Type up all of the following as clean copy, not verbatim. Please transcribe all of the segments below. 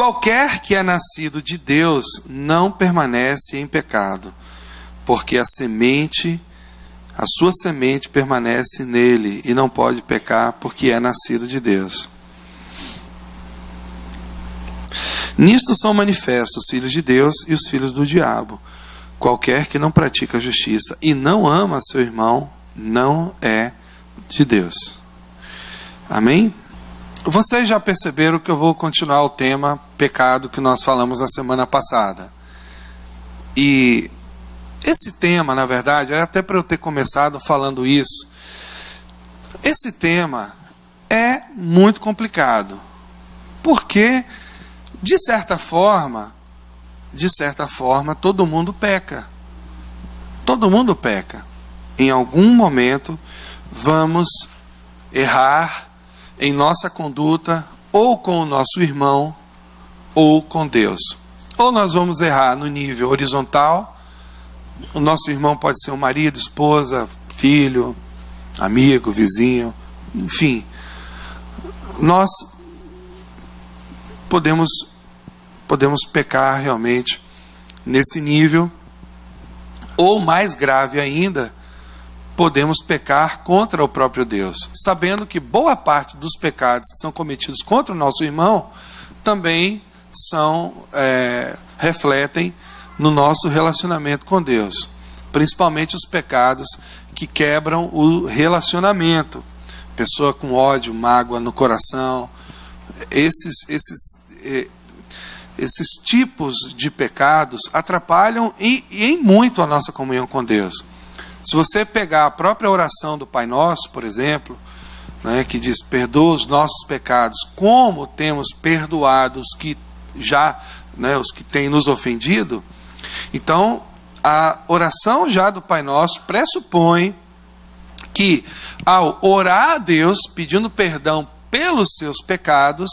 Qualquer que é nascido de Deus não permanece em pecado, porque a sua semente permanece nele e não pode pecar porque é nascido de Deus. Nisto são manifestos os filhos de Deus e os filhos do diabo. Qualquer que não pratica a justiça e não ama seu irmão não é de Deus. Amém? Vocês já perceberam que eu vou continuar o tema pecado que nós falamos na semana passada. E esse tema, na verdade, era até para eu ter começado falando isso. Esse tema é muito complicado. Porque, de certa forma, todo mundo peca. Todo mundo peca. Em algum momento, vamos errar em nossa conduta, ou com o nosso irmão, ou com Deus. Ou nós vamos errar no nível horizontal. O nosso irmão pode ser um marido, esposa, filho, amigo, vizinho, enfim. Nós podemos pecar realmente nesse nível. Ou mais grave ainda, podemos pecar contra o próprio Deus, sabendo que boa parte dos pecados que são cometidos contra o nosso irmão também refletem no nosso relacionamento com Deus, principalmente os pecados que quebram o relacionamento, pessoa com ódio, mágoa no coração, esses tipos de pecados atrapalham e em muito a nossa comunhão com Deus. Se você pegar a própria oração do Pai Nosso, por exemplo, né, que diz, perdoa os nossos pecados, como temos perdoado os que têm nos ofendido. Então, a oração já do Pai Nosso pressupõe que, ao orar a Deus, pedindo perdão pelos seus pecados,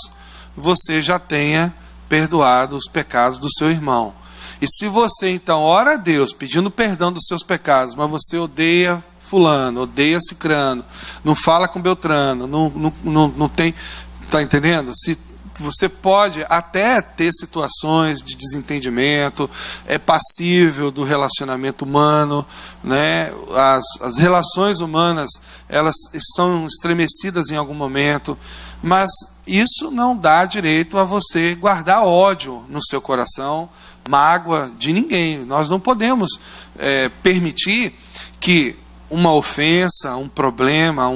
você já tenha perdoado os pecados do seu irmão. E se você então ora a Deus pedindo perdão dos seus pecados, mas você odeia fulano, odeia cicrano, não fala com Beltrano, não tem, está entendendo? Se você pode até ter situações de desentendimento, é passível do relacionamento humano, né? As relações humanas, elas são estremecidas em algum momento, mas isso não dá direito a você guardar ódio no seu coração, mágoa de ninguém. Nós não podemos permitir que uma ofensa, um problema,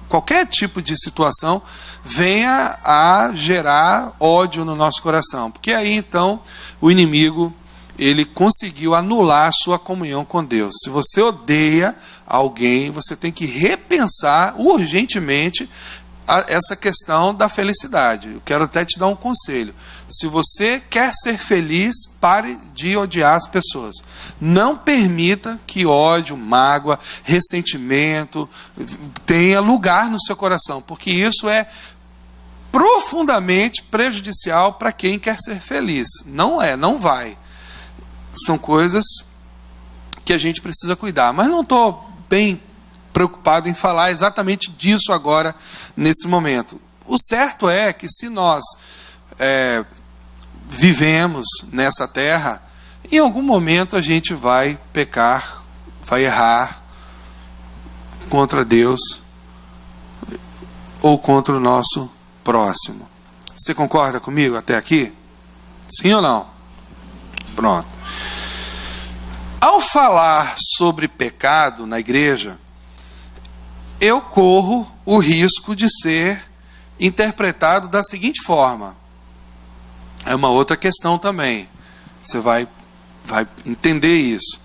qualquer tipo de situação venha a gerar ódio no nosso coração. Porque aí então o inimigo ele conseguiu anular sua comunhão com Deus. Se você odeia alguém, você tem que repensar urgentemente essa questão da felicidade. Eu quero até te dar um conselho. Se você quer ser feliz, pare de odiar as pessoas. Não permita que ódio, mágoa, ressentimento tenha lugar no seu coração, porque isso é profundamente prejudicial para quem quer ser feliz. Não vai. São coisas que a gente precisa cuidar. Mas não estou bem preocupado em falar exatamente disso agora, nesse momento. O certo é que se nós vivemos nessa terra, em algum momento a gente vai pecar, vai errar contra Deus ou contra o nosso próximo. Você concorda comigo até aqui? Sim ou não? Pronto. Ao falar sobre pecado na igreja, eu corro o risco de ser interpretado da seguinte forma. É uma outra questão também. Você vai entender isso.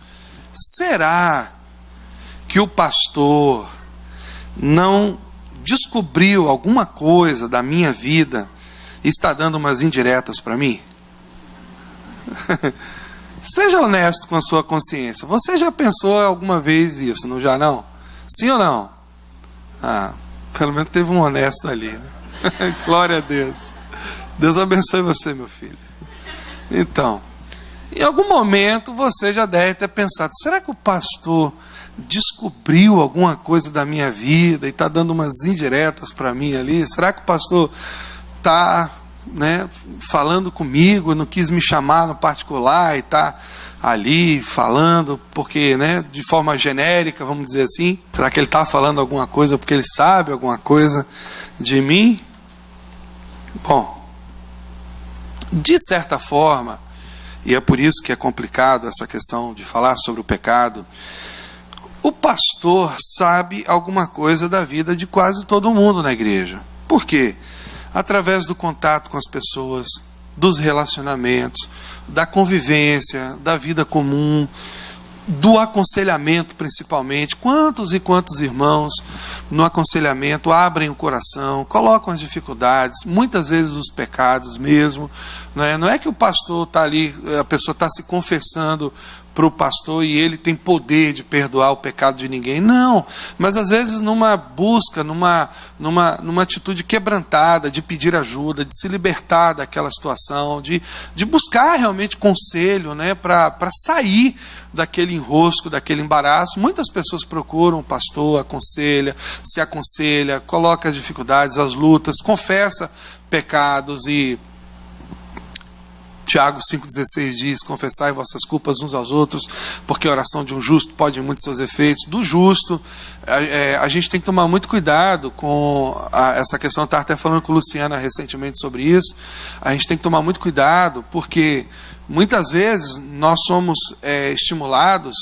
Será que o pastor não descobriu alguma coisa da minha vida e está dando umas indiretas para mim? Seja honesto com a sua consciência. Você já pensou alguma vez isso, não já não? Sim ou não? Pelo menos teve um honesto ali, né? Glória a Deus. Deus abençoe você, meu filho. Então, em algum momento você já deve ter pensado, será que o pastor descobriu alguma coisa da minha vida e está dando umas indiretas para mim ali? Será que o pastor está né, falando comigo, não quis me chamar no particular e está ali falando, porque, né, de forma genérica, vamos dizer assim. Será que ele está falando alguma coisa porque ele sabe alguma coisa de mim? Bom, de certa forma, e é por isso que é complicado essa questão de falar sobre o pecado, o pastor sabe alguma coisa da vida de quase todo mundo na igreja. Por quê? Através do contato com as pessoas, dos relacionamentos, da convivência, da vida comum, do aconselhamento principalmente. Quantos e quantos irmãos no aconselhamento abrem o coração, colocam as dificuldades, muitas vezes os pecados mesmo. Não é que o pastor está ali, a pessoa está se confessando para o pastor e ele tem poder de perdoar o pecado de ninguém. Não, mas às vezes numa busca, numa atitude quebrantada, de pedir ajuda, de se libertar daquela situação, de buscar realmente conselho, né, para sair daquele enrosco, daquele embaraço. Muitas pessoas procuram o pastor, se aconselha, coloca as dificuldades, as lutas, confessa pecados. E Tiago 5,16 diz: confessai vossas culpas uns aos outros, porque a oração de um justo pode muitos seus efeitos. Do justo, a gente tem que tomar muito cuidado com essa questão. Eu estava até falando com a Luciana recentemente sobre isso. A gente tem que tomar muito cuidado, porque muitas vezes nós somos estimulados,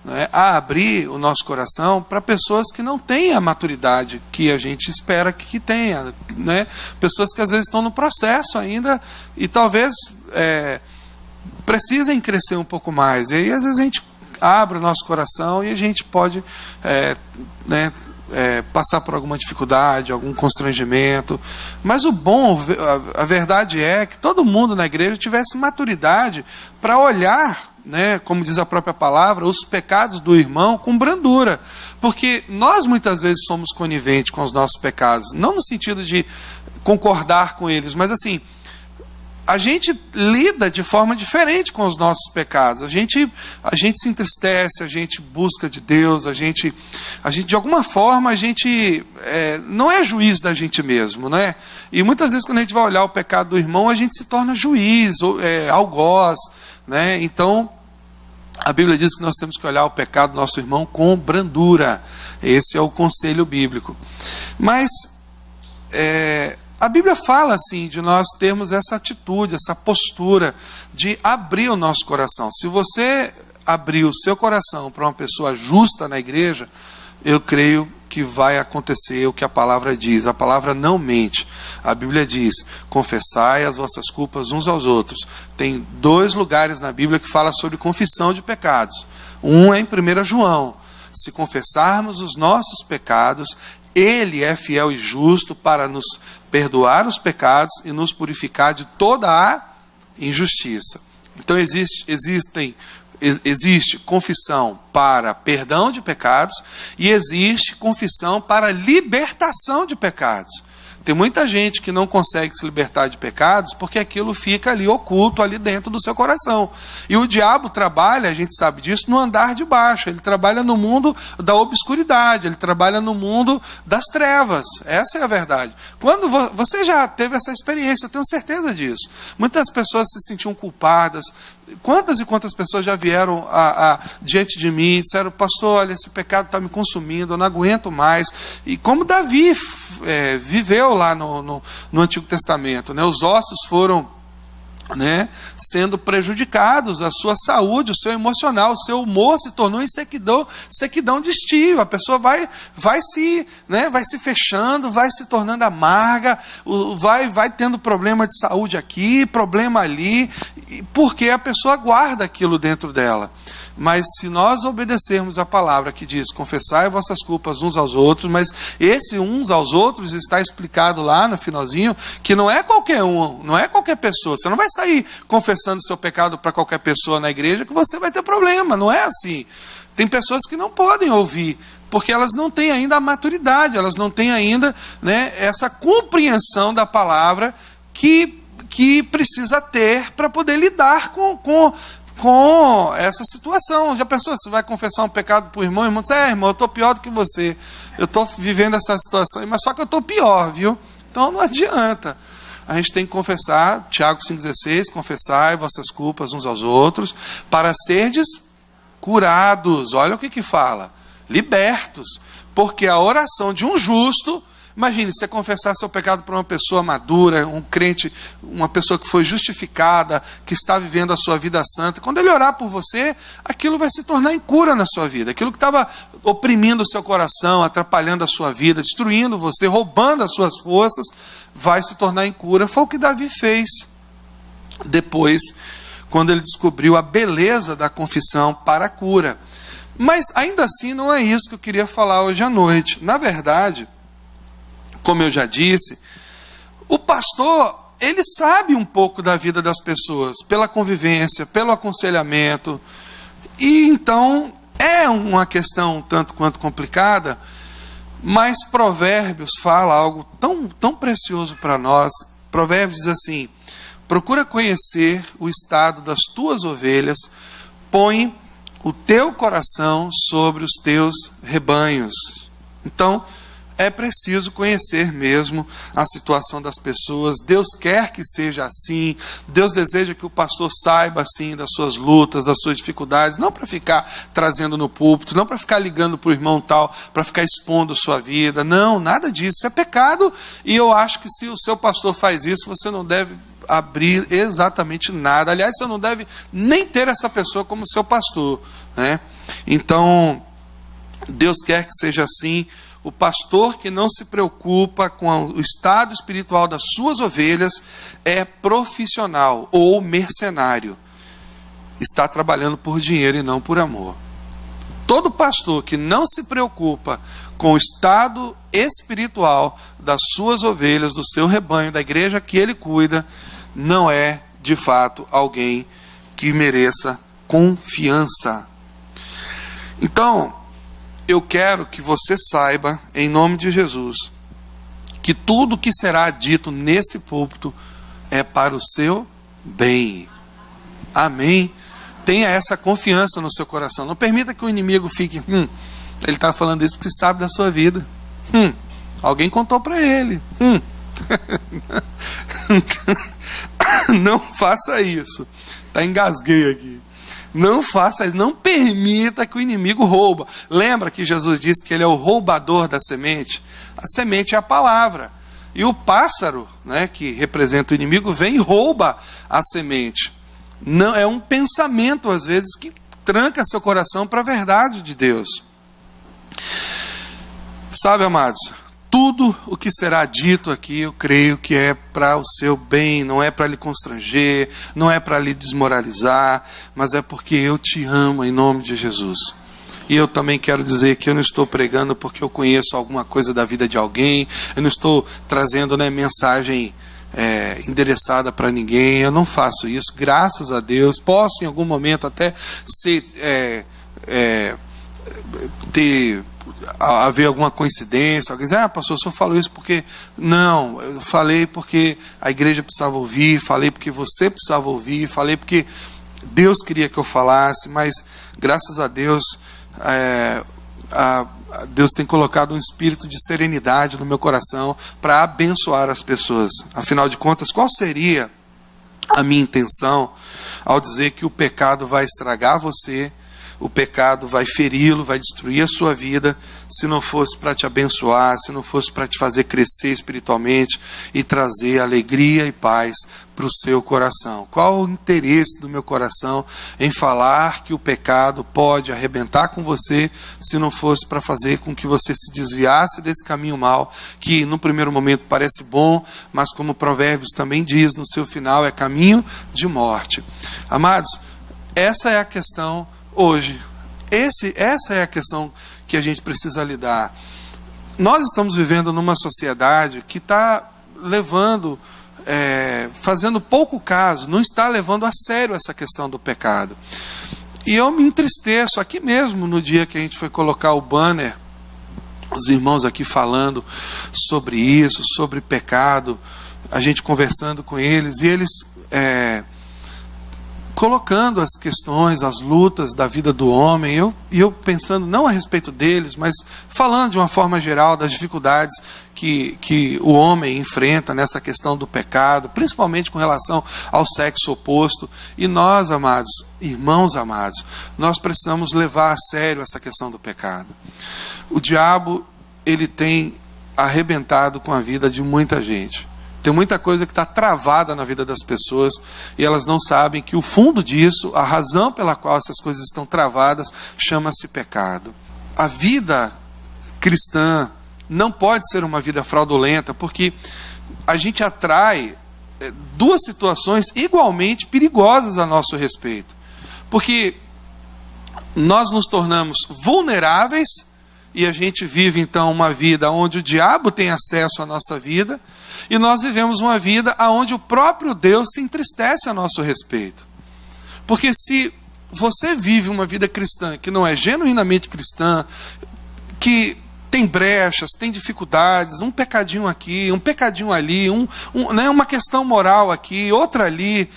né, a abrir o nosso coração para pessoas que não têm a maturidade que a gente espera que tenha, né? Pessoas que às vezes estão no processo ainda e talvez precisem crescer um pouco mais. E aí às vezes a gente abre o nosso coração e a gente pode passar por alguma dificuldade, algum constrangimento. Mas o bom, a verdade é que todo mundo na igreja tivesse maturidade para olhar, né, como diz a própria palavra, os pecados do irmão com brandura. Porque nós muitas vezes somos coniventes com os nossos pecados, não no sentido de concordar com eles, mas assim, a gente lida de forma diferente com os nossos pecados. A gente se entristece, a gente busca de Deus, a gente de alguma forma, a gente não é juiz da gente mesmo, né? E muitas vezes quando a gente vai olhar o pecado do irmão, a gente se torna juiz, algoz, né? Então, a Bíblia diz que nós temos que olhar o pecado do nosso irmão com brandura. Esse é o conselho bíblico. Mas a Bíblia fala assim de nós termos essa atitude, essa postura de abrir o nosso coração. Se você abrir o seu coração para uma pessoa justa na igreja, eu creio que vai acontecer o que a palavra diz. A palavra não mente. A Bíblia diz: confessai as vossas culpas uns aos outros. Tem 2 lugares na Bíblia que fala sobre confissão de pecados. Um é em 1 João. Se confessarmos os nossos pecados, Ele é fiel e justo para nos perdoar os pecados e nos purificar de toda a injustiça. Então existe confissão para perdão de pecados e existe confissão para libertação de pecados. Tem muita gente que não consegue se libertar de pecados porque aquilo fica ali oculto, ali dentro do seu coração. E o diabo trabalha, a gente sabe disso, no andar de baixo. Ele trabalha no mundo da obscuridade, ele trabalha no mundo das trevas. Essa é a verdade. Quando você já teve essa experiência, eu tenho certeza disso. Muitas pessoas se sentiam culpadas. Quantas e quantas pessoas já vieram diante de mim e disseram: pastor, olha, esse pecado está me consumindo, eu não aguento mais. E como Davi viveu lá no Antigo Testamento, né? Os ossos foram, né, sendo prejudicados, a sua saúde, o seu emocional, o seu humor se tornou em sequidão de estio. A pessoa vai se fechando, vai se tornando amarga, vai tendo problema de saúde aqui, problema ali, porque a pessoa guarda aquilo dentro dela. Mas se nós obedecermos a palavra que diz: confessai vossas culpas uns aos outros, mas esse uns aos outros está explicado lá no finalzinho, que não é qualquer um, não é qualquer pessoa. Você não vai sair confessando seu pecado para qualquer pessoa na igreja que você vai ter problema, não é assim. Tem pessoas que não podem ouvir, porque elas não têm ainda a maturidade, elas não têm ainda, né, essa compreensão da palavra que precisa ter para poder lidar com essa situação. Já pensou, você vai confessar um pecado para o irmão diz: irmão, eu estou pior do que você, eu estou vivendo essa situação, mas só que eu estou pior, viu? Então não adianta. a gente tem que confessar, Tiago 5,16, confessai vossas culpas uns aos outros, para serdes curados. Olha o que fala, libertos, porque a oração de um justo, imagine, você confessar seu pecado para uma pessoa madura, um crente, uma pessoa que foi justificada, que está vivendo a sua vida santa, quando ele orar por você, aquilo vai se tornar em cura na sua vida, aquilo que estava oprimindo o seu coração, atrapalhando a sua vida, destruindo você, roubando as suas forças, vai se tornar em cura. Foi o que Davi fez depois, quando ele descobriu a beleza da confissão para a cura. Mas ainda assim não é isso que eu queria falar hoje à noite. Na verdade, como eu já disse, o pastor, ele sabe um pouco da vida das pessoas, pela convivência, pelo aconselhamento, e então é uma questão tanto quanto complicada, mas Provérbios fala algo tão precioso para nós. Provérbios diz assim: procura conhecer o estado das tuas ovelhas, põe o teu coração sobre os teus rebanhos. Então, é preciso conhecer mesmo a situação das pessoas. Deus quer que seja assim. Deus deseja que o pastor saiba assim das suas lutas, das suas dificuldades, não para ficar trazendo no púlpito, não para ficar ligando para o irmão tal, para ficar expondo sua vida. Não, nada disso. Isso é pecado, e eu acho que se o seu pastor faz isso, você não deve abrir exatamente nada. Aliás, você não deve nem ter essa pessoa como seu pastor, né? Então, Deus quer que seja assim. O pastor que não se preocupa com o estado espiritual das suas ovelhas é profissional ou mercenário. Está trabalhando por dinheiro e não por amor. Todo pastor que não se preocupa com o estado espiritual das suas ovelhas, do seu rebanho, da igreja que ele cuida, não é, de fato, alguém que mereça confiança. Então, eu quero que você saiba, em nome de Jesus, que tudo que será dito nesse púlpito é para o seu bem. Amém? Tenha essa confiança no seu coração. Não permita que o inimigo fique, ele está falando isso porque sabe da sua vida. Alguém contou para ele. Não faça isso. Engasguei aqui. Não faça isso, não permita que o inimigo rouba. Lembra que Jesus disse que ele é o roubador da semente? A semente é a palavra. E o pássaro, né, que representa o inimigo, vem e rouba a semente. Não, é um pensamento, às vezes, que tranca seu coração para a verdade de Deus. Sabe, amados, tudo o que será dito aqui, eu creio que é para o seu bem, não é para lhe constranger, não é para lhe desmoralizar, mas é porque eu te amo em nome de Jesus. E eu também quero dizer que eu não estou pregando porque eu conheço alguma coisa da vida de alguém, eu não estou trazendo, né, mensagem endereçada para ninguém, eu não faço isso, graças a Deus. Posso em algum momento até haver alguma coincidência, alguém diz, pastor, o senhor falou isso porque... Não, eu falei porque a igreja precisava ouvir, falei porque você precisava ouvir, falei porque Deus queria que eu falasse, mas graças a Deus, Deus tem colocado um espírito de serenidade no meu coração para abençoar as pessoas. Afinal de contas, qual seria a minha intenção ao dizer que o pecado vai estragar você, o pecado vai feri-lo, vai destruir a sua vida, se não fosse para te abençoar, se não fosse para te fazer crescer espiritualmente e trazer alegria e paz para o seu coração? Qual o interesse do meu coração em falar que o pecado pode arrebentar com você, se não fosse para fazer com que você se desviasse desse caminho mau, que no primeiro momento parece bom, mas como Provérbios também diz, no seu final é caminho de morte. Amados, essa é a questão hoje. Essa é a questão que a gente precisa lidar. Nós estamos vivendo numa sociedade que está levando, fazendo pouco caso, não está levando a sério essa questão do pecado. E eu me entristeço aqui mesmo, no dia que a gente foi colocar o banner, os irmãos aqui falando sobre isso, sobre pecado, a gente conversando com eles, e eles colocando as questões, as lutas da vida do homem, e eu pensando não a respeito deles, mas falando de uma forma geral das dificuldades que o homem enfrenta nessa questão do pecado, principalmente com relação ao sexo oposto. E nós, amados, irmãos amados, nós precisamos levar a sério essa questão do pecado. O diabo, ele tem arrebentado com a vida de muita gente. Tem muita coisa que está travada na vida das pessoas e elas não sabem que o fundo disso, a razão pela qual essas coisas estão travadas, chama-se pecado. A vida cristã não pode ser uma vida fraudulenta, porque a gente atrai duas situações igualmente perigosas a nosso respeito. Porque nós nos tornamos vulneráveis e a gente vive então uma vida onde o diabo tem acesso à nossa vida, e nós vivemos uma vida onde o próprio Deus se entristece a nosso respeito. Porque se você vive uma vida cristã que não é genuinamente cristã, que tem brechas, tem dificuldades, um pecadinho aqui, um pecadinho ali, uma questão moral aqui, outra ali.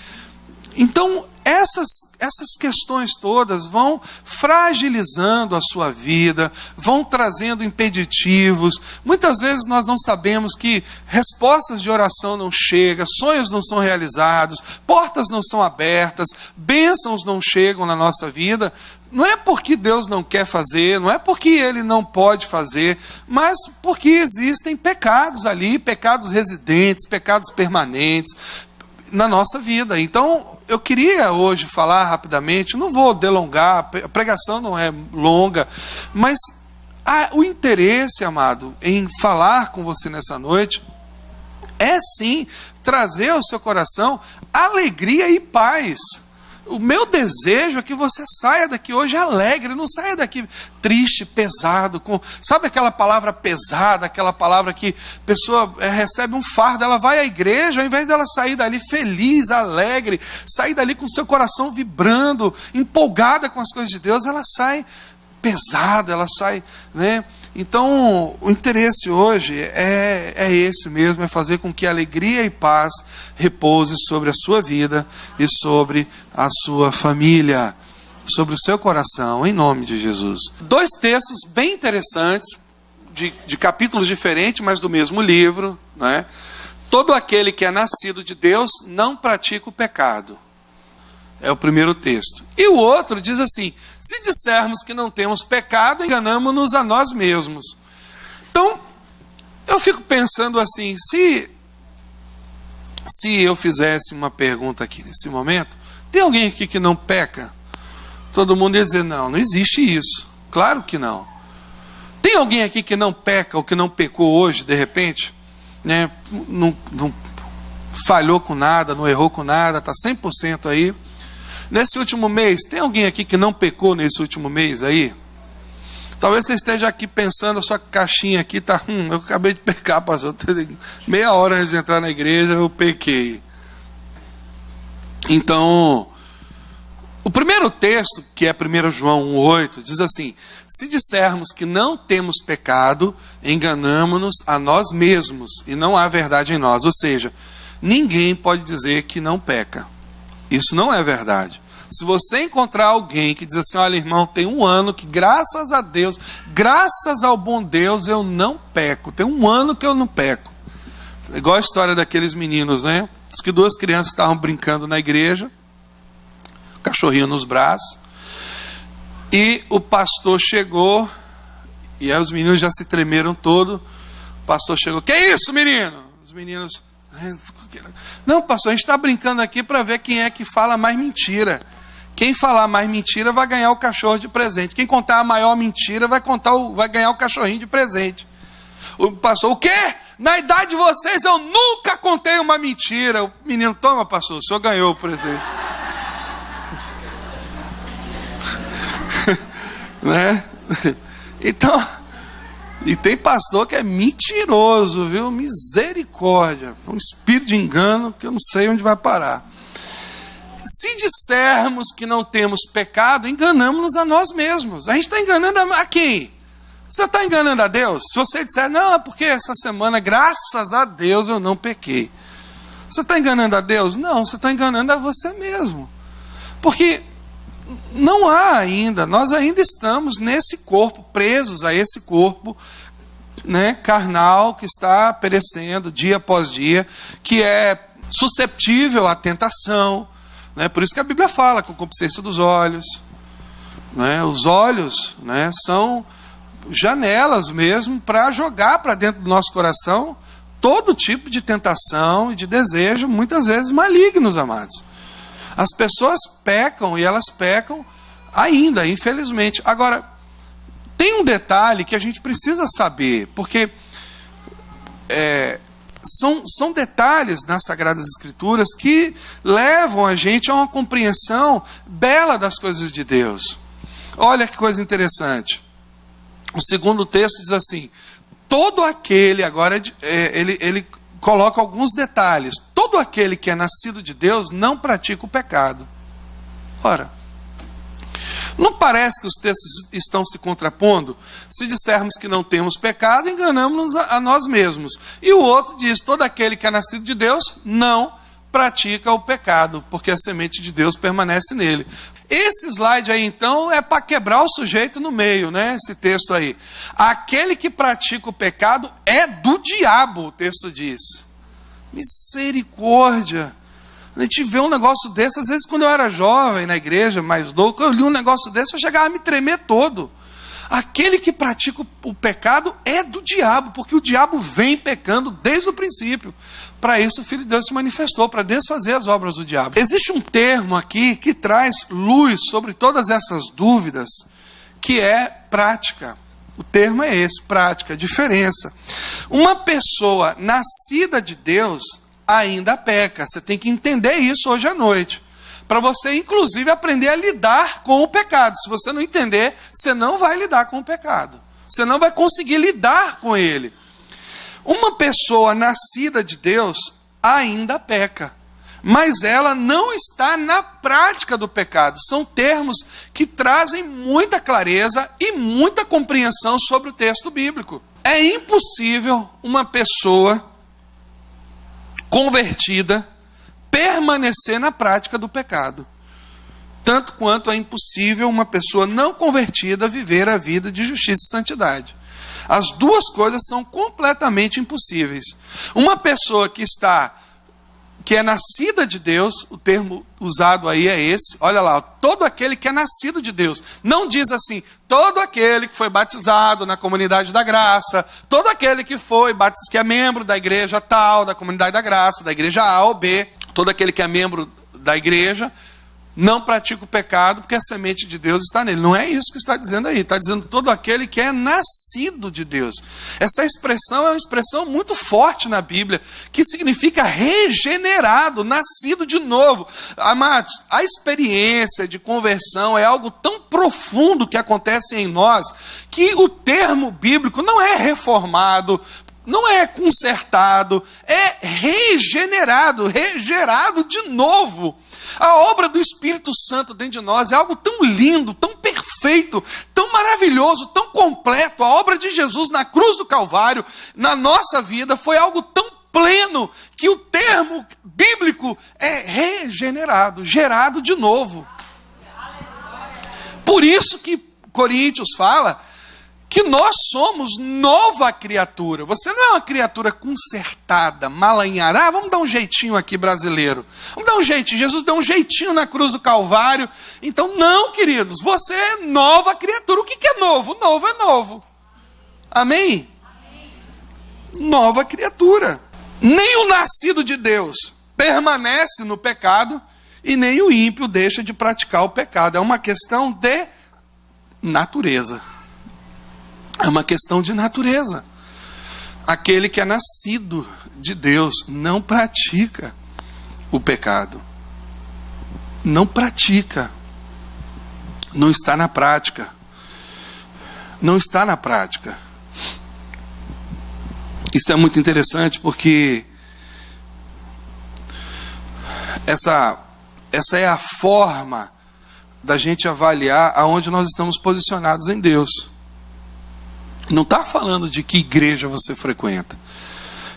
Então, essas questões todas vão fragilizando a sua vida, vão trazendo impeditivos. Muitas vezes nós não sabemos que respostas de oração não chegam, sonhos não são realizados, portas não são abertas, bênçãos não chegam na nossa vida. Não é porque Deus não quer fazer, não é porque Ele não pode fazer, mas porque existem pecados ali, pecados residentes, pecados permanentes na nossa vida. Então, eu queria hoje falar rapidamente, não vou delongar, a pregação não é longa, mas o interesse, amado, em falar com você nessa noite é sim trazer ao seu coração alegria e paz. O meu desejo é que você saia daqui hoje alegre, não saia daqui triste, pesado. Sabe aquela palavra pesada, aquela palavra que a pessoa recebe um fardo, ela vai à igreja, ao invés dela sair dali feliz, alegre, sair dali com seu coração vibrando, empolgada com as coisas de Deus, ela sai pesada, ela sai, né? Então, o interesse hoje é esse mesmo, é fazer com que alegria e paz repouse sobre a sua vida e sobre a sua família, sobre o seu coração, em nome de Jesus. Dois textos bem interessantes, de capítulos diferentes, mas do mesmo livro, né? Todo aquele que é nascido de Deus não pratica o pecado. É o primeiro texto. E o outro diz assim: se dissermos que não temos pecado, enganamos-nos a nós mesmos. Então, eu fico pensando assim, se eu fizesse uma pergunta aqui nesse momento, tem alguém aqui que não peca? Todo mundo ia dizer, não existe isso. Claro que não. Tem alguém aqui que não peca ou que não pecou hoje, de repente? Né? Não falhou com nada, não errou com nada, está 100% aí. Nesse último mês, tem alguém aqui que não pecou nesse último mês aí? Talvez você esteja aqui pensando, a sua caixinha aqui está, eu acabei de pecar, pastor, meia hora antes de entrar na igreja eu pequei. Então, o primeiro texto, que é 1 João 1,8, diz assim: se dissermos que não temos pecado, enganamo-nos a nós mesmos, e não há verdade em nós. Ou seja, ninguém pode dizer que não peca. Isso não é verdade. Se você encontrar alguém que diz assim, olha irmão, tem um ano que graças a Deus, graças ao bom Deus eu não peco, tem um ano que eu não peco. Igual a história daqueles meninos, né? Diz que duas crianças estavam brincando na igreja, cachorrinho nos braços, e o pastor chegou, e aí os meninos já se tremeram todo. O pastor chegou, que isso menino? Os meninos, não pastor, a gente está brincando aqui para ver quem é que fala mais mentira. Quem falar mais mentira vai ganhar o cachorro de presente. Quem contar a maior mentira vai ganhar o cachorrinho de presente. O pastor, o quê? Na idade de vocês eu nunca contei uma mentira. O menino, toma pastor, o senhor ganhou o presente. Né? Então, e tem pastor que é mentiroso, viu? Misericórdia. Um espírito de engano que eu não sei onde vai parar. Se dissermos que não temos pecado, enganamos-nos a nós mesmos. A gente está enganando a quem? Você está enganando a Deus? Se você disser, não, é porque essa semana, graças a Deus, eu não pequei. Você está enganando a Deus? Não, você está enganando a você mesmo. Porque não há ainda, nós ainda estamos nesse corpo, presos a esse corpo, né, carnal, que está perecendo dia após dia, que é susceptível à tentação, né? Por isso que a Bíblia fala com concupiscência dos olhos, né? Os olhos, né, são janelas mesmo para jogar para dentro do nosso coração todo tipo de tentação e de desejo, muitas vezes malignos, amados. As pessoas pecam, e elas pecam ainda, infelizmente. Agora, tem um detalhe que a gente precisa saber, porque são detalhes nas Sagradas Escrituras que levam a gente a uma compreensão bela das coisas de Deus. Olha que coisa interessante. O segundo texto diz assim: todo aquele, agora ele coloca alguns detalhes, todo aquele que é nascido de Deus não pratica o pecado. Ora, não parece que os textos estão se contrapondo? Se dissermos que não temos pecado, enganamos-nos a nós mesmos. E o outro diz: todo aquele que é nascido de Deus não pratica o pecado, porque a semente de Deus permanece nele. Esse slide aí, então, é para quebrar o sujeito no meio, né? Esse texto aí. Aquele que pratica o pecado é do diabo, o texto diz. Misericórdia. A gente vê um negócio desse, às vezes quando eu era jovem, na igreja, mais louco, eu li um negócio desse, eu chegava a me tremer todo. Aquele que pratica o pecado é do diabo, porque o diabo vem pecando desde o princípio. Para isso o Filho de Deus se manifestou, para desfazer as obras do diabo. Existe um termo aqui que traz luz sobre todas essas dúvidas, que é prática. O termo é esse, prática, diferença. Uma pessoa nascida de Deus ainda peca. Você tem que entender isso hoje à noite, para você inclusive aprender a lidar com o pecado. Se você não entender, você não vai lidar com o pecado. Você não vai conseguir lidar com ele. Uma pessoa nascida de Deus ainda peca, mas ela não está na prática do pecado. São termos que trazem muita clareza e muita compreensão sobre o texto bíblico. É impossível uma pessoa convertida permanecer na prática do pecado, tanto quanto é impossível uma pessoa não convertida viver a vida de justiça e santidade. As duas coisas são completamente impossíveis. Uma pessoa que é nascida de Deus, o termo usado aí é esse, olha lá, todo aquele que é nascido de Deus. Não diz assim, todo aquele que foi batizado na comunidade da graça, todo aquele que é membro da igreja tal, da comunidade da graça, da igreja A ou B, todo aquele que é membro da igreja não pratica o pecado porque a semente de Deus está nele. Não é isso que está dizendo aí. Está dizendo todo aquele que é nascido de Deus. Essa expressão é uma expressão muito forte na Bíblia, que significa regenerado, nascido de novo. Amados, a experiência de conversão é algo tão profundo que acontece em nós, que o termo bíblico não é reformado, não é consertado, é regenerado, regerado de novo. A obra do Espírito Santo dentro de nós é algo tão lindo, tão perfeito, tão maravilhoso, tão completo. A obra de Jesus na cruz do Calvário, na nossa vida, foi algo tão pleno que o termo bíblico é regenerado, gerado de novo. Por isso que Coríntios fala que nós somos nova criatura. Você não é uma criatura consertada, malanhada. Vamos dar um jeitinho aqui brasileiro. Vamos dar um jeitinho. Jesus deu um jeitinho na cruz do Calvário. Então não, queridos, você é nova criatura. O que é novo? Novo é novo. Amém? Amém. Nova criatura. Nem o nascido de Deus permanece no pecado e nem o ímpio deixa de praticar o pecado. É uma questão de natureza. É uma questão de natureza. Aquele que é nascido de Deus não pratica o pecado. Não pratica. Não está na prática. Não está na prática. Isso é muito interessante porque essa é a forma da gente avaliar aonde nós estamos posicionados em Deus. Não está falando de que igreja você frequenta.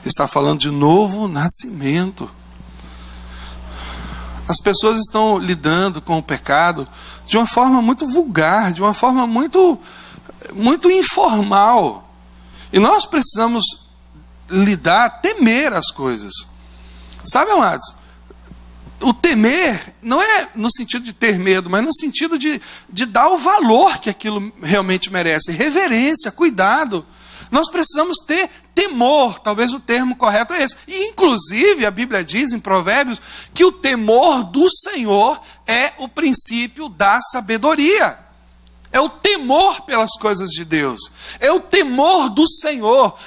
Está falando de novo nascimento. As pessoas estão lidando com o pecado de uma forma muito vulgar, de uma forma muito informal. E nós precisamos temer as coisas. Sabe, amados? O temer não é no sentido de ter medo, mas no sentido de dar o valor que aquilo realmente merece. Reverência, cuidado. Nós precisamos ter temor, talvez o termo correto é esse. E inclusive a Bíblia diz em Provérbios que o temor do Senhor é o princípio da sabedoria. É o temor pelas coisas de Deus. É o temor do Senhor.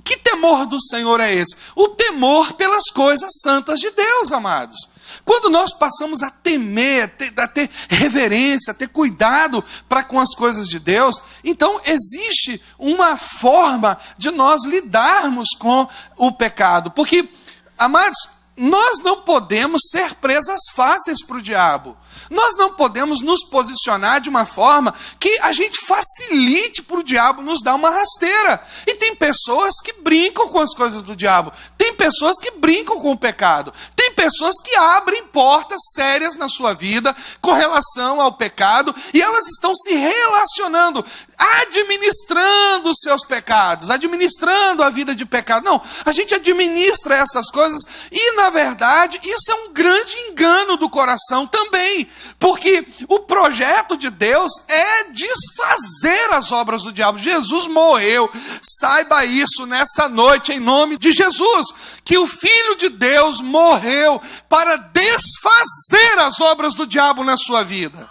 Que temor do Senhor é esse? O temor pelas coisas santas de Deus, amados. Quando nós passamos a temer, a ter reverência, a ter cuidado para com as coisas de Deus, então existe uma forma de nós lidarmos com o pecado. Porque, amados, nós não podemos ser presas fáceis para o diabo. Nós não podemos nos posicionar de uma forma que a gente facilite para o diabo nos dar uma rasteira. E tem pessoas que brincam com as coisas do diabo. Tem pessoas que brincam com o pecado. Tem pessoas que abrem portas sérias na sua vida com relação ao pecado. E elas estão se relacionando, administrando os seus pecados, administrando a vida de pecado. Não, a gente administra essas coisas e, na verdade, isso é um grande engano do coração também. Porque o projeto de Deus é desfazer as obras do diabo. Jesus morreu. Saiba isso nessa noite, em nome de Jesus. Que o Filho de Deus morreu para desfazer as obras do diabo na sua vida.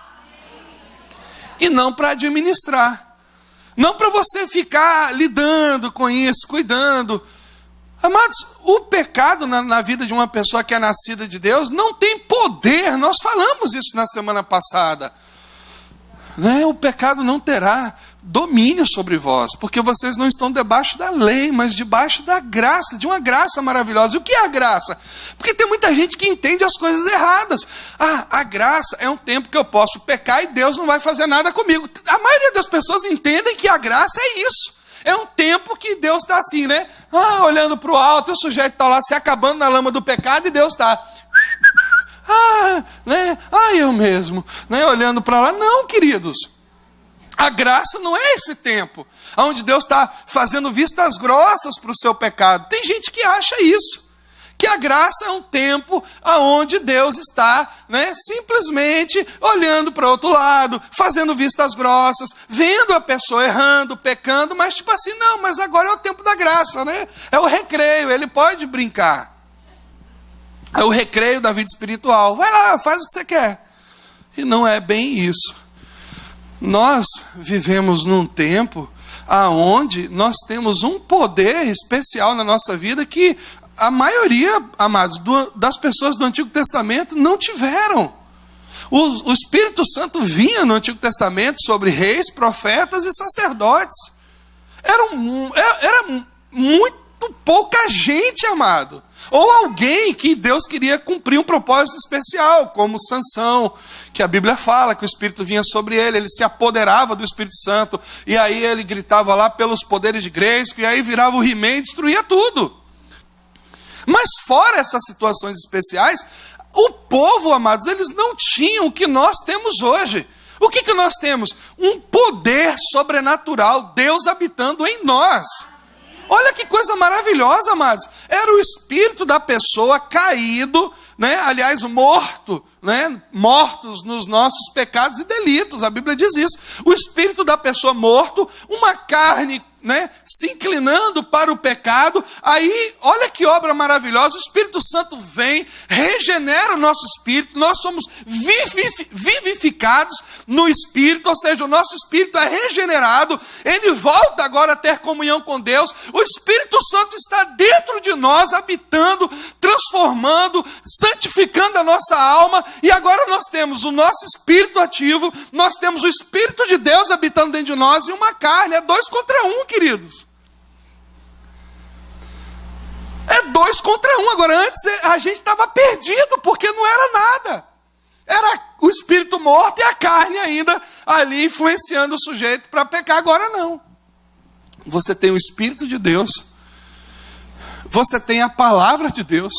E não para administrar. Não para você ficar lidando com isso, cuidando. Amados, o pecado na vida de uma pessoa que é nascida de Deus não tem poder. Nós falamos isso na semana passada. O pecado não terá domínio sobre vós, porque vocês não estão debaixo da lei, mas debaixo da graça, de uma graça maravilhosa. E o que é a graça? Porque tem muita gente que entende as coisas erradas. A graça é um tempo que eu posso pecar e Deus não vai fazer nada comigo. A maioria das pessoas entendem que a graça é isso. É um tempo que Deus está assim, né? Olhando para o alto, o sujeito está lá se acabando na lama do pecado e Deus está... eu mesmo, olhando para lá. Não, queridos. A graça não é esse tempo, onde Deus está fazendo vistas grossas para o seu pecado. Tem gente que acha isso. Que a graça é um tempo onde Deus está simplesmente olhando para o outro lado, fazendo vistas grossas, vendo a pessoa errando, pecando, mas tipo assim, não, mas agora é o tempo da graça, é o recreio, ele pode brincar. É o recreio da vida espiritual. Vai lá, faz o que você quer. E não é bem isso. Nós vivemos num tempo onde nós temos um poder especial na nossa vida que a maioria, amados, das pessoas do Antigo Testamento não tiveram. O Espírito Santo vinha no Antigo Testamento sobre reis, profetas e sacerdotes. Era muito pouca gente, amado. Ou alguém que Deus queria cumprir um propósito especial, como Sansão, que a Bíblia fala que o Espírito vinha sobre ele se apoderava do Espírito Santo, e aí ele gritava lá pelos poderes de Grayskull, e aí virava o He-Man e destruía tudo. Mas fora essas situações especiais, o povo, amados, eles não tinham o que nós temos hoje. O que nós temos? Um poder sobrenatural, Deus habitando em nós. Olha que coisa maravilhosa, amados. Era o espírito da pessoa caído, aliás, morto, mortos nos nossos pecados e delitos. A Bíblia diz isso. O espírito da pessoa morto, uma carne se inclinando para o pecado. Aí, olha que obra maravilhosa, o Espírito Santo vem, regenera o nosso espírito, nós somos vivificados no Espírito, ou seja, o nosso espírito é regenerado, ele volta agora a ter comunhão com Deus, o Espírito Santo está dentro de nós, habitando, transformando, santificando a nossa alma, e agora nós temos o nosso espírito ativo, nós temos o Espírito de Deus habitando dentro de nós, e uma carne, é 2 contra 1, queridos. É 2 contra 1. Agora, antes a gente estava perdido, porque não era nada. Era o espírito morto e a carne ainda ali influenciando o sujeito para pecar. Agora não. Você tem o Espírito de Deus. Você tem a palavra de Deus.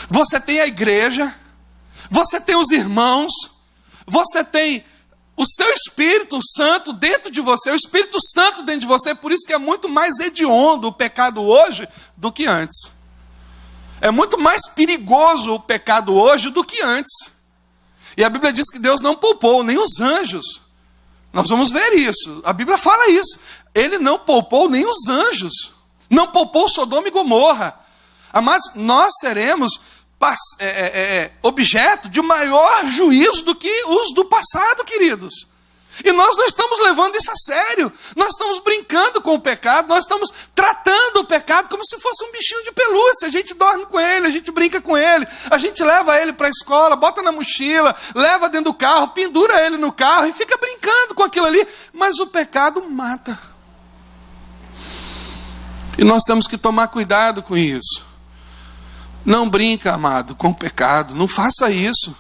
Você tem a igreja. você tem os irmãos, você tem o seu Espírito Santo dentro de você, o Espírito Santo dentro de você, por isso que é muito mais hediondo o pecado hoje do que antes. É muito mais perigoso o pecado hoje do que antes. E a Bíblia diz que Deus não poupou nem os anjos. Nós vamos ver isso. A Bíblia fala isso. Ele não poupou nem os anjos. Não poupou Sodoma e Gomorra. Amados, nós seremos objeto de maior juízo do que os do passado, queridos. E nós não estamos levando isso a sério. Nós estamos brincando com o pecado, nós estamos tratando o pecado como se fosse um bichinho de pelúcia. A gente dorme com ele, a gente brinca com ele, a gente leva ele para a escola, bota na mochila, leva dentro do carro, pendura ele no carro e fica brincando com aquilo ali. Mas o pecado mata. E nós temos que tomar cuidado com isso. Não brinca, amado, com o pecado. Não faça isso.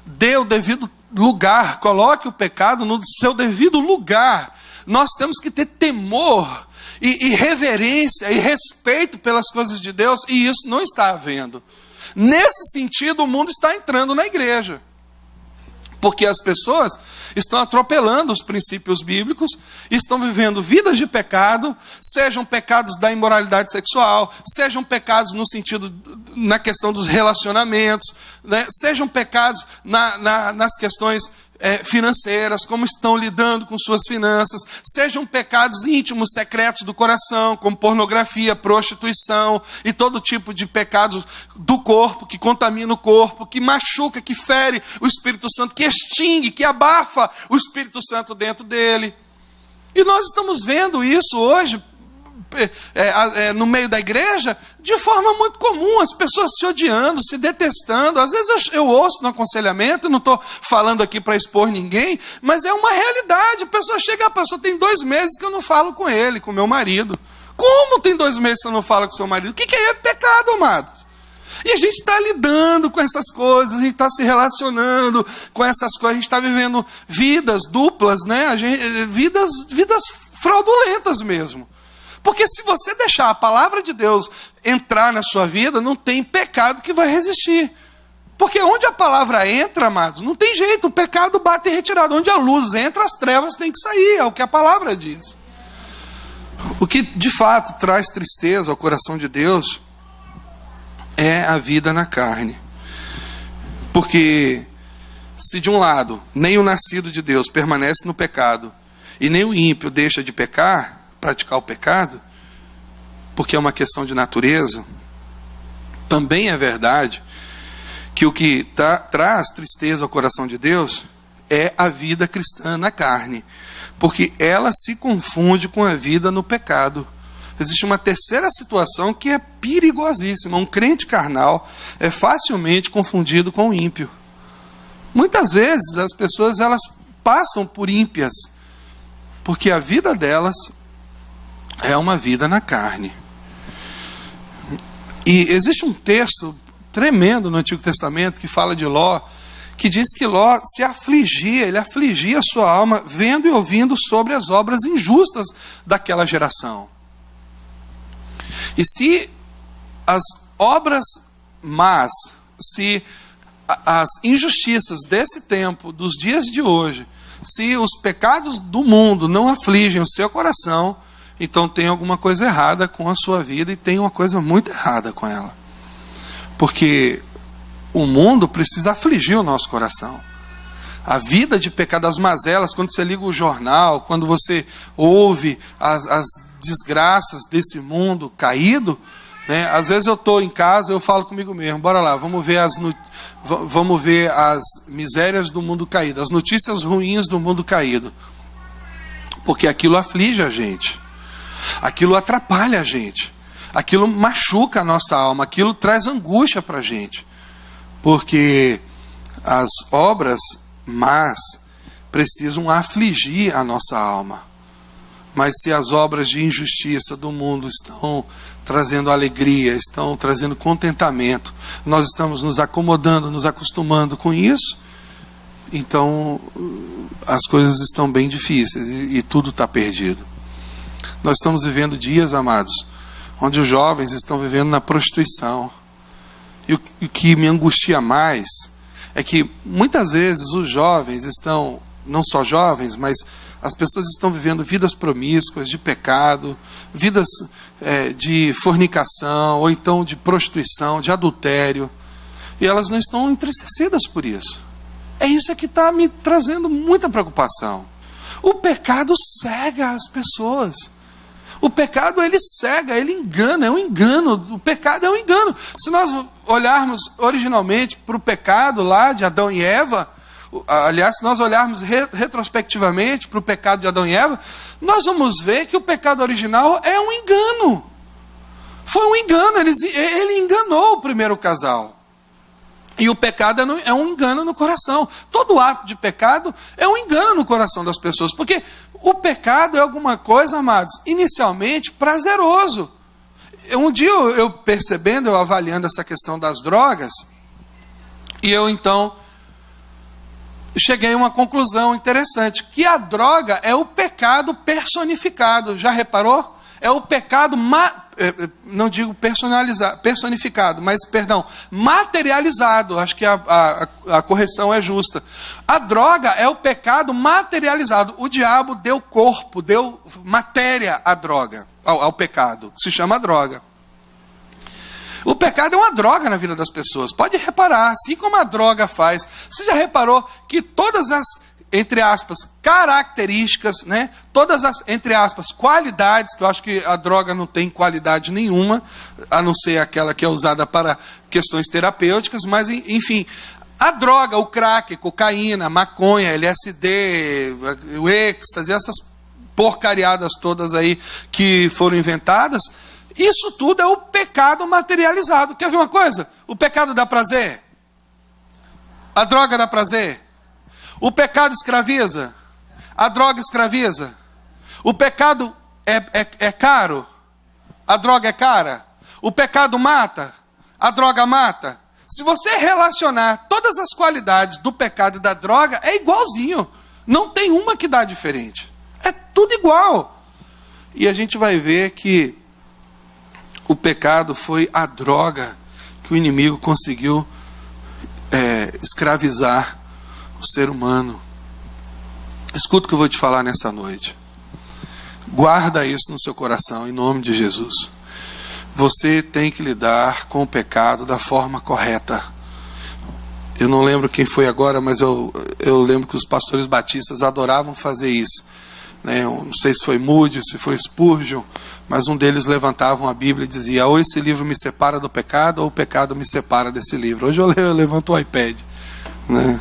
Dê o devido lugar. Coloque o pecado no seu devido lugar. Nós temos que ter temor e reverência e respeito pelas coisas de Deus. E isso não está havendo. Nesse sentido, o mundo está entrando na igreja. Porque as pessoas estão atropelando os princípios bíblicos, estão vivendo vidas de pecado, sejam pecados da imoralidade sexual, sejam pecados no sentido, na questão dos relacionamentos, né? Sejam pecados nas questões financeiras, como estão lidando com suas finanças, sejam pecados íntimos, secretos do coração, como pornografia, prostituição e todo tipo de pecados do corpo, que contamina o corpo, que machuca, que fere o Espírito Santo, que extingue, que abafa o Espírito Santo dentro dele. E nós estamos vendo isso hoje, no meio da igreja, de forma muito comum, as pessoas se odiando, se detestando. Às vezes eu ouço no aconselhamento, não estou falando aqui para expor ninguém, mas é uma realidade. A pessoa chega, a pessoa tem 2 meses que eu não falo com ele, com meu marido. Como tem 2 meses que você não fala com seu marido? O que é pecado, amados? E a gente está lidando com essas coisas, a gente está se relacionando com essas coisas, a gente está vivendo vidas duplas, né? Vidas fraudulentas mesmo. Porque se você deixar a palavra de Deus entrar na sua vida, não tem pecado que vai resistir. Porque onde a palavra entra, amados, não tem jeito, o pecado bate em retirada. Onde a luz entra, as trevas têm que sair, é o que a palavra diz. O que de fato traz tristeza ao coração de Deus é a vida na carne. Porque se de um lado, nem o nascido de Deus permanece no pecado, e nem o ímpio deixa de pecar, praticar o pecado, porque é uma questão de natureza, também é verdade que o que traz tristeza ao coração de Deus é a vida cristã na carne, porque ela se confunde com a vida no pecado. Existe uma terceira situação que é perigosíssima. Um crente carnal é facilmente confundido com o ímpio. Muitas vezes as pessoas elas passam por ímpias, porque a vida delas é uma vida na carne. E existe um texto tremendo no Antigo Testamento que fala de Ló, que diz que Ló se afligia, ele afligia a sua alma vendo e ouvindo sobre as obras injustas daquela geração. E se as obras más, se as injustiças desse tempo, dos dias de hoje, se os pecados do mundo não afligem o seu coração, então tem alguma coisa errada com a sua vida e tem uma coisa muito errada com ela. Porque o mundo precisa afligir o nosso coração. A vida de pecado, as mazelas, quando você liga o jornal, quando você ouve as desgraças desse mundo caído, né? Às vezes eu estou em casa, eu falo comigo mesmo, bora lá, vamos ver as misérias do mundo caído, as notícias ruins do mundo caído. Porque aquilo aflige a gente. Aquilo atrapalha a gente, aquilo machuca a nossa alma, aquilo traz angústia para a gente, porque as obras más precisam afligir a nossa alma. Mas se as obras de injustiça do mundo estão trazendo alegria, estão trazendo contentamento, nós estamos nos acomodando, nos acostumando com isso, então as coisas estão bem difíceis e tudo está perdido. Nós estamos vivendo dias, amados, onde os jovens estão vivendo na prostituição. E o que me angustia mais é que muitas vezes os jovens estão, não só jovens, mas as pessoas estão vivendo vidas promíscuas, de pecado, vidas de fornicação, ou então de prostituição, de adultério, e elas não estão entristecidas por isso. É isso que está me trazendo muita preocupação. O pecado cega as pessoas. O pecado, ele cega, ele engana, é um engano. O pecado é um engano. Se nós olharmos originalmente para o pecado lá de Adão e Eva, aliás, se nós olharmos retrospectivamente para o pecado de Adão e Eva, nós vamos ver que o pecado original é um engano. Foi um engano, ele enganou o primeiro casal. E o pecado é um engano no coração. Todo ato de pecado é um engano no coração das pessoas. Porque o pecado é alguma coisa, amados, inicialmente prazeroso. Um dia eu percebendo, eu avaliando essa questão das drogas, e eu então cheguei a uma conclusão interessante, que a droga é o pecado personificado. Já reparou? É o pecado, não digo personificado, mas, perdão, materializado. Acho que a correção é justa. A droga é o pecado materializado. O diabo deu corpo, deu matéria à droga, ao pecado, que se chama droga. O pecado é uma droga na vida das pessoas. Pode reparar, assim como a droga faz. Você já reparou que todas as, entre aspas, características, né? Todas as, entre aspas, qualidades, que eu acho que a droga não tem qualidade nenhuma, a não ser aquela que é usada para questões terapêuticas, mas enfim, a droga, o crack, cocaína, a maconha, LSD, o êxtase, essas porcariadas todas aí que foram inventadas, isso tudo é o pecado materializado. Quer ver uma coisa? O pecado dá prazer? A droga dá prazer? O pecado escraviza? A droga escraviza? O pecado é caro? A droga é cara? O pecado mata? A droga mata? Se você relacionar todas as qualidades do pecado e da droga, é igualzinho. Não tem uma que dá diferente. É tudo igual. E a gente vai ver que o pecado foi a droga que o inimigo conseguiu escravizar o ser humano. Escuta o que eu vou te falar nessa noite. Guarda isso no seu coração, em nome de Jesus. Você tem que lidar com o pecado da forma correta. Eu não lembro quem foi agora, mas eu lembro que os pastores batistas adoravam fazer isso. Eu não sei se foi Moody, se foi Spurgeon, mas um deles levantavam a Bíblia e dizia: ou esse livro me separa do pecado, ou o pecado me separa desse livro. Hoje eu levanto o iPad, né?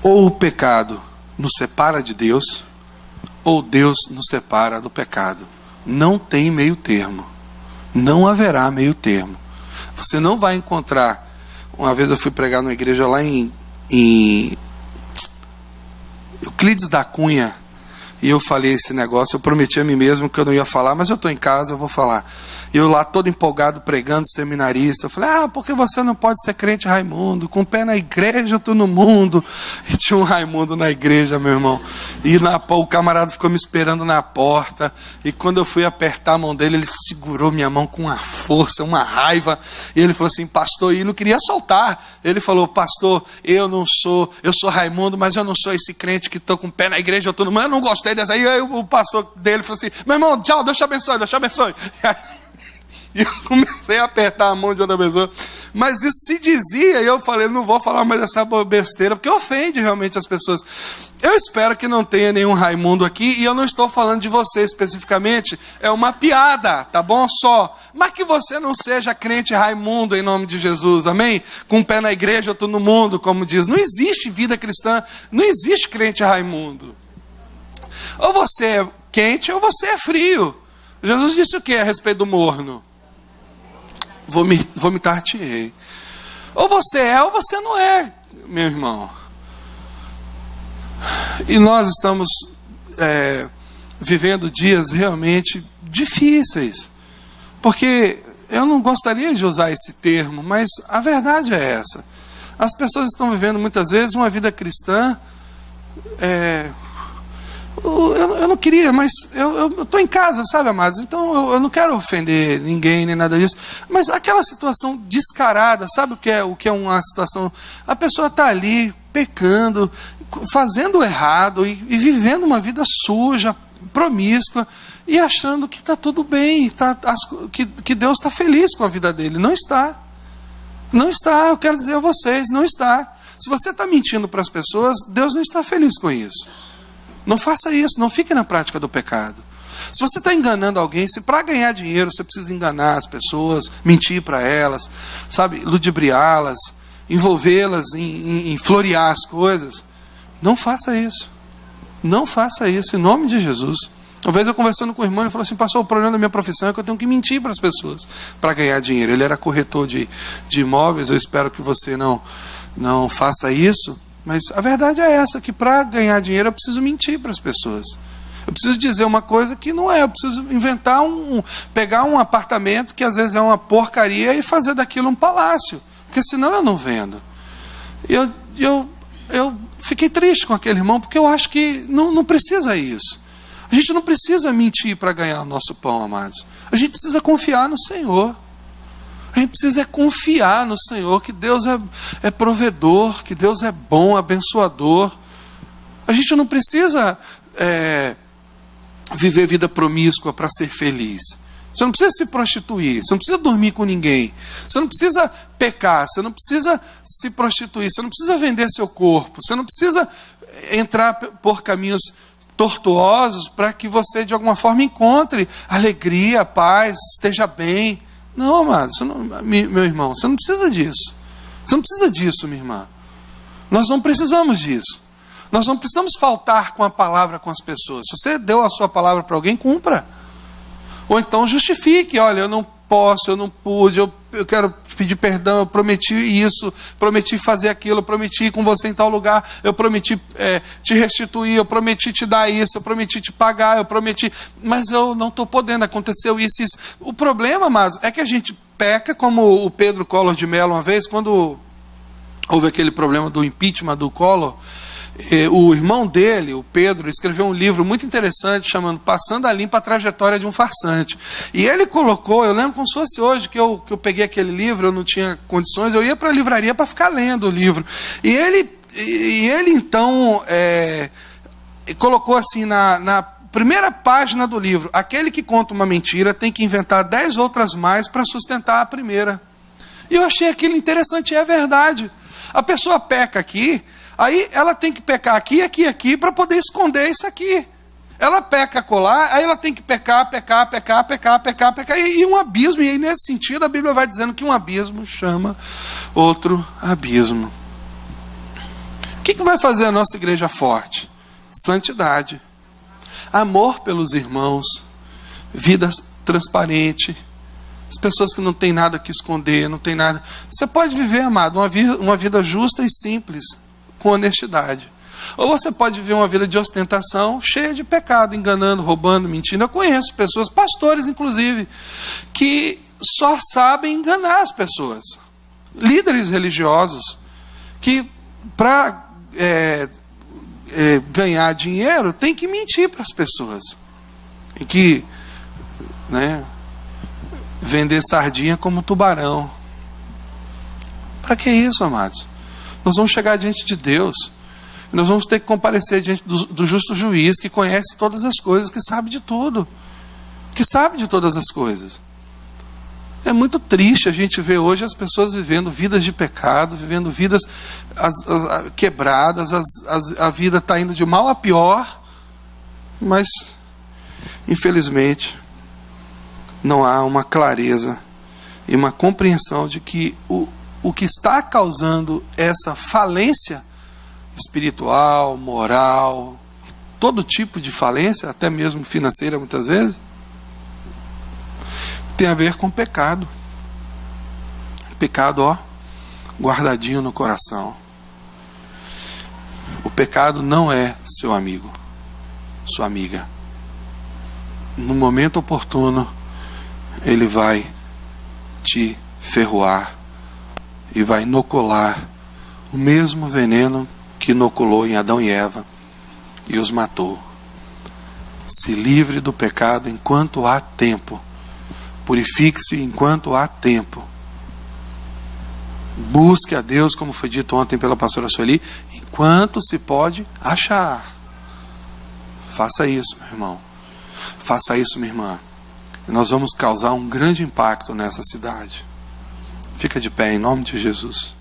Ou o pecado nos separa de Deus, ou Deus nos separa do pecado. Não tem meio termo. Não haverá meio termo. Você não vai encontrar. Uma vez eu fui pregar numa igreja lá em Euclides da Cunha, e eu falei esse negócio. Eu prometi a mim mesmo que eu não ia falar, mas eu estou em casa, eu vou falar. E eu lá todo empolgado pregando, seminarista, eu falei: porque você não pode ser crente Raimundo, com o pé na igreja, eu tô no mundo. E tinha um Raimundo na igreja, meu irmão, e o camarada ficou me esperando na porta, e quando eu fui apertar a mão dele, ele segurou minha mão com uma força, uma raiva, e ele falou assim: pastor, e não queria soltar. Ele falou: pastor, eu sou Raimundo, mas eu não sou esse crente que estou com o pé na igreja, eu não gostei dessa. Aí o pastor dele falou assim: meu irmão, tchau, Deus te abençoe, Deus te abençoe. E eu comecei a apertar a mão de outra pessoa. Mas isso se dizia, e eu falei: não vou falar mais dessa besteira, porque ofende realmente as pessoas. Eu espero que não tenha nenhum Raimundo aqui, e eu não estou falando de você especificamente, é uma piada, tá bom? Só. Mas que você não seja crente Raimundo em nome de Jesus, amém? Com um pé na igreja, outro no mundo, como diz. Não existe vida cristã, não existe crente Raimundo. Ou você é quente, ou você é frio. Jesus disse o que a respeito do morno? Vomitar-te-ei. Ou você é ou você não é, meu irmão. E nós estamos vivendo dias realmente difíceis. Porque eu não gostaria de usar esse termo, mas a verdade é essa. As pessoas estão vivendo muitas vezes uma vida cristã eu não queria, mas eu estou em casa, sabe, amados? Então eu não quero ofender ninguém, nem nada disso. Mas aquela situação descarada, sabe o que é uma situação? A pessoa está ali pecando, fazendo errado e vivendo uma vida suja, promíscua, e achando que está tudo bem, que Deus está feliz com a vida dele. Não está. Não está, eu quero dizer a vocês, não está. Se você está mentindo para as pessoas, Deus não está feliz com isso. Não faça isso, não fique na prática do pecado. Se você está enganando alguém, se para ganhar dinheiro você precisa enganar as pessoas, mentir para elas, sabe, ludibriá-las, envolvê-las em florear as coisas, não faça isso. Não faça isso, em nome de Jesus. Uma vez eu conversando com o irmão, ele falou assim: pastor, o problema da minha profissão é que eu tenho que mentir para as pessoas para ganhar dinheiro. Ele era corretor de imóveis, eu espero que você não faça isso, mas a verdade é essa, que para ganhar dinheiro eu preciso mentir para as pessoas. Eu preciso dizer uma coisa que não é, eu preciso inventar pegar um apartamento que às vezes é uma porcaria e fazer daquilo um palácio, porque senão eu não vendo. Eu fiquei triste com aquele irmão, porque eu acho que não precisa isso. A gente não precisa mentir para ganhar o nosso pão, amados. A gente precisa confiar no Senhor. A gente precisa confiar no Senhor, que Deus é provedor, que Deus é bom, abençoador. A gente não precisa viver vida promíscua para ser feliz. Você não precisa se prostituir, você não precisa dormir com ninguém, você não precisa pecar, você não precisa se prostituir, você não precisa vender seu corpo, você não precisa entrar por caminhos tortuosos para que você de alguma forma encontre alegria, paz, esteja bem. Não, amado, meu irmão, você não precisa disso. Você não precisa disso, minha irmã. Nós não precisamos disso. Nós não precisamos faltar com a palavra com as pessoas. Se você deu a sua palavra para alguém, cumpra. Ou então justifique: olha, eu não posso, eu não pude, eu quero pedir perdão, eu prometi isso, prometi fazer aquilo, eu prometi ir com você em tal lugar, eu prometi te restituir, eu prometi te dar isso, eu prometi te pagar, eu prometi, mas eu não estou podendo, aconteceu isso e isso. O problema, amados, é que a gente peca, como o Pedro Collor de Mello uma vez, quando houve aquele problema do impeachment do Collor, o irmão dele, o Pedro, escreveu um livro muito interessante chamado Passando a Limpo a Trajetória de um Farsante. E ele colocou, eu lembro como se fosse hoje que eu peguei aquele livro, eu não tinha condições, eu ia para a livraria para ficar lendo o livro. E ele então colocou assim na primeira página do livro: aquele que conta uma mentira tem que inventar 10 outras mais para sustentar a primeira. E eu achei aquilo interessante, e é verdade. A pessoa peca aqui, aí ela tem que pecar aqui, aqui, aqui, para poder esconder isso aqui. Ela peca colar, aí ela tem que pecar, e um abismo, e aí nesse sentido a Bíblia vai dizendo que um abismo chama outro abismo. O que vai fazer a nossa igreja forte? Santidade, amor pelos irmãos, vida transparente, as pessoas que não têm nada que esconder, não tem nada. Você pode viver, amado, uma vida justa e simples, com honestidade. Ou você pode viver uma vida de ostentação, cheia de pecado, enganando, roubando, mentindo. Eu conheço pessoas, pastores inclusive, que só sabem enganar as pessoas. Líderes religiosos que, para ganhar dinheiro, tem que mentir para as pessoas. E que, vender sardinha como tubarão. Para que isso, amados? Nós vamos chegar diante de Deus, nós vamos ter que comparecer diante do justo juiz, que conhece todas as coisas, que sabe de tudo, que sabe de todas as coisas. É muito triste a gente ver hoje as pessoas vivendo vidas de pecado, vivendo vidas quebradas, a vida está indo de mal a pior, mas, infelizmente, não há uma clareza e uma compreensão de que o que está causando essa falência espiritual, moral, todo tipo de falência, até mesmo financeira muitas vezes, tem a ver com pecado. Pecado, guardadinho no coração. O pecado não é seu amigo, sua amiga. No momento oportuno, ele vai te ferroar e vai inocular o mesmo veneno que inoculou em Adão e Eva e os matou. Se livre do pecado enquanto há tempo. Purifique-se enquanto há tempo. Busque a Deus, como foi dito ontem pela pastora Sueli, enquanto se pode achar. Faça isso, meu irmão. Faça isso, minha irmã. E nós vamos causar um grande impacto nessa cidade. Fica de pé em nome de Jesus.